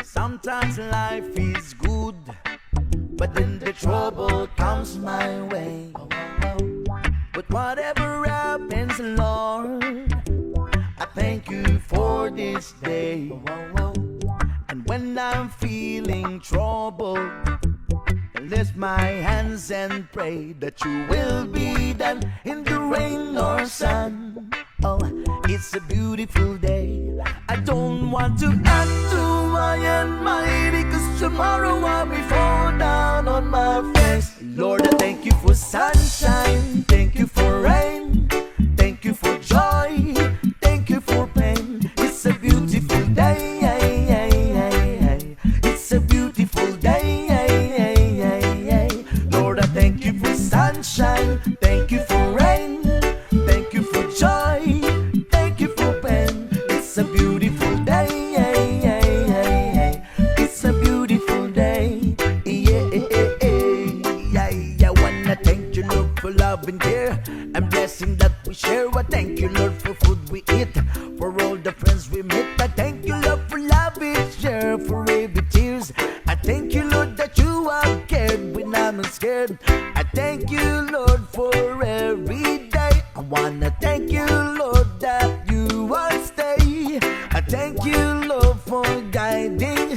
Sometimes life is good, but then the trouble comes my way. But whatever happens, Lord, I thank you for this day. And when I'm feeling troubled, I lift my hands and pray that you will be done in the rain or sun. Oh, it's a beautiful day. I don't want to act too high and mighty, 'cause tomorrow I'll be fall down on my face. Lord, I thank you for sunshine, thank you for rain, thank you for joy, thank you for pain. It's a beautiful day, it's a beautiful day. Lord, I thank you for sunshine, thank you for rain, thank you for joy, thank you for pain. It's a beautiful day, it's a beautiful day. I wanna thank you, Lord, for love and care and blessing that we share. I thank you, Lord, for food we eat, for all the friends we meet. I thank you, Lord, for love we share, for every tears. I thank you, Lord, that you have cared when I'm scared. I thank you, Lord, for every day. I wanna thank you, Lord, that you will stay. I thank you, Lord, for guiding